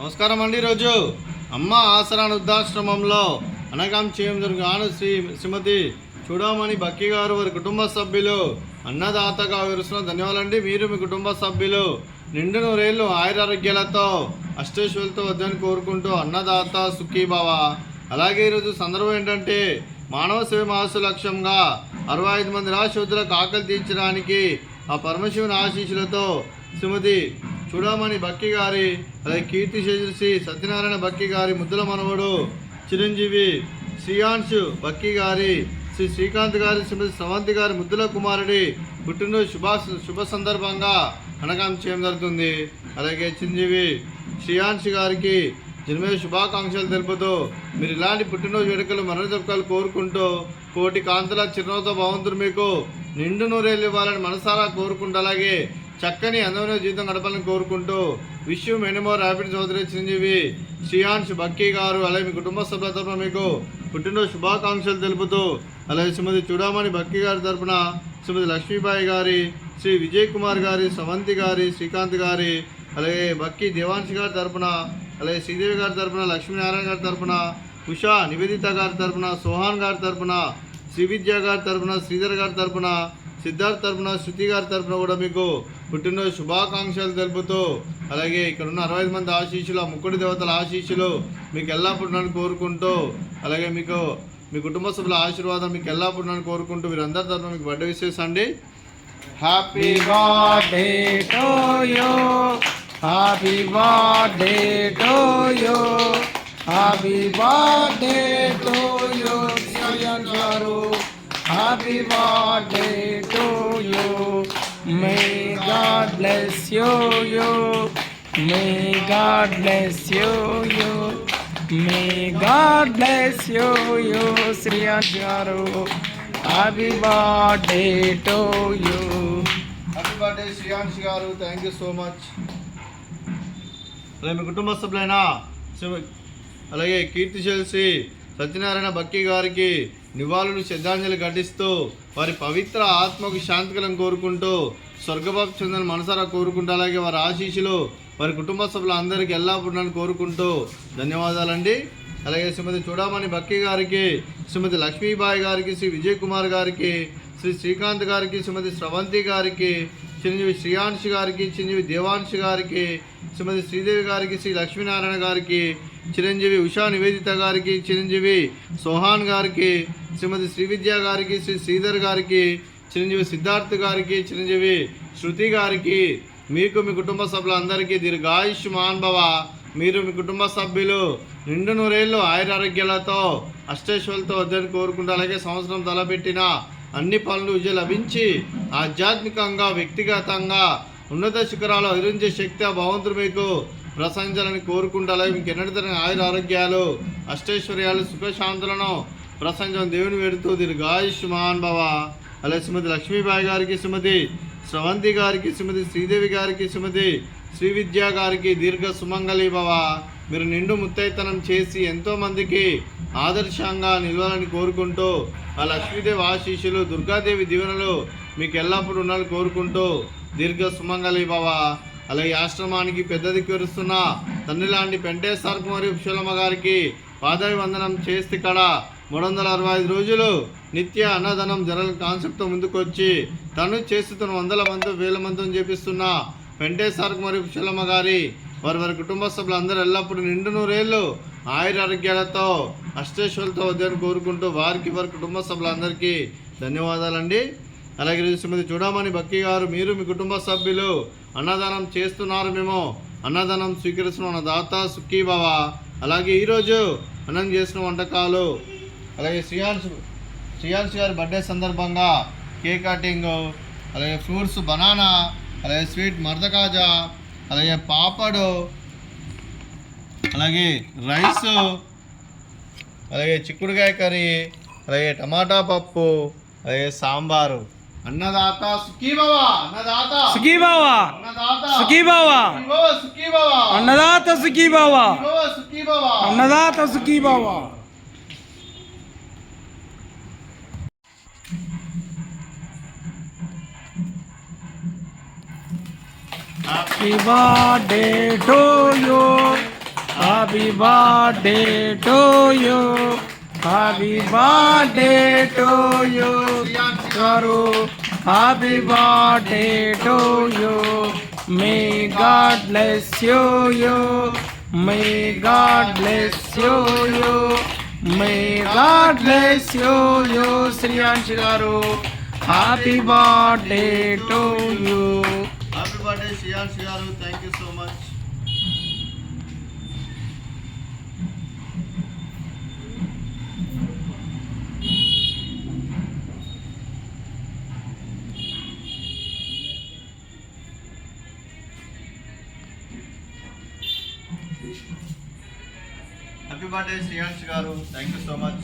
నమస్కారం అండి. ఈరోజు అమ్మ ఆసరా వృద్ధాశ్రమంలో అనగాం చేయం జరుగును శ్రీమతి చూడమని బక్కి గారు వారి కుటుంబ సభ్యులు అన్నదాతగా వివరిస్తున్న ధన్యవాదాలండి. మీరు మీ కుటుంబ సభ్యులు నిండు నూరేళ్ళు ఆయురారోగ్యాలతో అష్టేశ్వరులతో వద్దని కోరుకుంటూ అన్నదాత సుఖీభవ. అలాగే ఈరోజు సందర్భం ఏంటంటే మానవ సేవ మహస్సు లక్ష్యంగా 65 మంది రాశోధులకు ఆకలి తీర్చడానికి ఆ పరమశివుని ఆశీస్సులతో శ్రీమతి చూడమని బక్కి గారి అలాగే కీర్తి శ్రీ సత్యనారాయణ బక్కి గారి ముద్దుల మనవడు చిరంజీవి శ్రీయాంశు బక్కి గారి శ్రీ శ్రీకాంత్ గారి శ్రీమతి స్రవంతి గారి ముద్దుల కుమారుడి పుట్టినరోజు శుభ సందర్భంగా అనగాం చేయడం జరుగుతుంది. అలాగే చిరంజీవి శ్రీయాంశు గారికి జన్మదిన శుభాకాంక్షలు తెలుపుతూ మీరు ఇలాంటి పుట్టినరోజు వేడుకలు మరణ జరుపుకలు కోరుకుంటూ కోటి కాంతుల చిరునవ్వుతో భగవంతుడు మీకు నిండు నూరేళ్ళు ఇవ్వాలని మనసారా కోరుకుంటూ అలాగే చక్కని అందమైన జీవితం గడపాలని కోరుకుంటూ wish you many more happy Chowdary Chiranjeevi Shreeyansh Bakki గారు అలాగే మీ కుటుంబ సభ్యుల తరఫున మీకు పుట్టినరోజు శుభాకాంక్షలు తెలుపుతూ అలాగే శ్రీమతి చూడమని బక్కి గారి తరఫున శ్రీమతి లక్ష్మీబాయి గారి శ్రీ విజయ్ కుమార్ గారి స్రవంతి గారి శ్రీకాంత్ గారి అలాగే బక్కి దేవాంశ్ గారి తరఫున అలాగే శ్రీదేవి గారి తరఫున లక్ష్మీనారాయణ గారి తరఫున ఉషా నివేదిత గారి తరఫున సోహాన్ గారి తరఫున శ్రీవిద్య గారి తరఫున శ్రీధర్ గారి తరఫున సిద్ధార్థ్ తరఫున శృతి గారి తరఫున కూడా మీకు పుట్టినరోజు శుభాకాంక్షలు తెలుపుతూ అలాగే ఇక్కడ ఉన్న 65 మంది ఆశీస్సులు ఆ ముక్కుడి దేవతల ఆశీస్సులు మీకు ఎల్లప్పుడూ కోరుకుంటూ అలాగే మీకు మీ కుటుంబ సభ్యుల ఆశీర్వాదం మీకు ఎల్లప్పుడూ కోరుకుంటూ వీరందరి తరఫున మీకు బర్త్డే విషెస్ అండి. Happy birthday to you, happy birthday to you, happy birthday to you Shreyan గారు, happy birthday to you. May God bless you, May God bless you, May God bless you, Shreyan గారు. Happy birthday to you. Happy birthday Shreeyansh గారు. Thank you so much. అలాగే మీ కుటుంబ సభ్యులైన అలాగే కీర్తి శ్రీ సత్యనారాయణ బక్కి గారికి నివాళులు శ్రద్ధాంజలి ఘటిస్తూ వారి పవిత్ర ఆత్మకు శాంతికలను కోరుకుంటూ స్వర్గభాపు చెందని మనసారా కోరుకుంటూ అలాగే వారి ఆశీస్సులు వారి కుటుంబ సభ్యులందరికీ ఎల్లప్పుడూ కోరుకుంటూ ధన్యవాదాలండి. అలాగే శ్రీమతి చూడమని బక్కి గారికి శ్రీమతి లక్ష్మీబాయి గారికి శ్రీ విజయ్ కుమార్ గారికి శ్రీ శ్రీకాంత్ గారికి శ్రీమతి స్రవంతి గారికి చిరంజీవి శ్రీయాంశ్ గారికి చిరంజీవి దేవాంశ్ గారికి శ్రీమతి శ్రీదేవి గారికి శ్రీ లక్ష్మీనారాయణ గారికి చిరంజీవి ఉషా నివేదిత గారికి చిరంజీవి సోహాన్ గారికి శ్రీమతి శ్రీవిద్య గారికి శ్రీ శ్రీధర్ గారికి చిరంజీవి సిద్ధార్థ్ గారికి చిరంజీవి శృతి గారికి మీకు మీ కుటుంబ సభ్యులందరికీ దీర్ఘాయుష్మాన్ భవ. మీరు మీ కుటుంబ సభ్యులు నిండు నూరేళ్ళు ఆయురారోగ్యాలతో అష్టేశ్వరులతో వద్దని కోరుకుంటూ అలాగే సంవత్సరం తలపెట్టిన అన్ని పనులు విజయం లభించి ఆధ్యాత్మికంగా వ్యక్తిగతంగా ఉన్నత శిఖరాలు అధిరించే శక్తి ఆ భగవంతుడు మీకు ప్రసంచాలని కోరుకుంటూ అలాగే మీకు ఎన్నటితరని ఆయురారోగ్యాలు అష్టైశ్వర్యాలు సుఖశాంతులను ప్రసంచం దేవుని వేడుతూ దీర్ఘాయుష్మాన్ భవ. అలాగే శ్రీమతి లక్ష్మీబాయి గారికి శ్రీమతి స్రవంతి గారికి శ్రీమతి శ్రీదేవి గారికి శ్రీమతి శ్రీవిద్య గారికి దీర్ఘ సుమంగళి భవ. మీరు నిండు ముత్తైతనం చేసి ఎంతోమందికి ఆదర్శంగా నిలవాలని కోరుకుంటూ ఆ లక్ష్మీదేవి ఆశీస్సులు దుర్గాదేవి దీవెనలు మీకు ఎల్లప్పుడూ ఉండాలని కోరుకుంటూ దీర్ఘ సుమంగళి భవ. అలాగే ఆశ్రమానికి పెద్ద దిక్కురుస్తున్న తండ్రి లాంటి పెంటేశ్వర కుమారి ఉషలమ్మ గారికి పాదాభివందనం చేస్తే ఇక్కడ 365 రోజులు నిత్య అన్నదానం జరగని కాన్సెప్ట్తో ముందుకొచ్చి తను చేస్తున్న 100 మంది 1000 మందితో చేపిస్తున్న పెంటేశ్వర కుమారి ఉషలమ్మ గారి వారి కుటుంబ సభ్యులందరూ ఎల్లప్పుడూ నిండు నూరేళ్ళు ఆయురారోగ్యాలతో అష్టేశ్వరులతో వద్దని కోరుకుంటూ వారి కుటుంబ సభ్యులందరికీ ధన్యవాదాలండి. అలాగే శ్రీమతి చూడమని బక్కి గారు మీరు మీ కుటుంబ సభ్యులు అన్నదానం చేస్తున్నారు, మేము అన్నదానం స్వీకరిస్తున్న దాత సుఖీభవ. అలాగే ఈరోజు అన్నం చేసిన వంటకాలు అలాగే శ్రీయాంశ్ గారి బర్త్డే సందర్భంగా కేక్ కటింగ్ అలాగే ఫ్రూట్స్ బనానా అలాగే స్వీట్ మర్దకాజా అలాగే పాపడు అలాగే రైస్ అలాగే చిక్కుడుకాయ కర్రీ అలాగే టమాటా పప్పు అలాగే సాంబారు. అన్నదాత సుఖీభవ, అన్నదాత సుఖీభవ, అన్నదాత సుఖీభవ, సుఖీభవ, అన్నదాత సుఖీభవ, సుఖీభవ, అన్నదాత సుఖీభవ. Happy birthday to you. Happy birthday to you, happy birthday to you గారు, happy birthday to you. May God bless you, may God bless you, may God bless you Shreeyansh గారు. Happy birthday to you. Happy birthday Shreeyansh గారు. Thank you so much. Happy birthday Shreeyansh గారు. Thank you so much.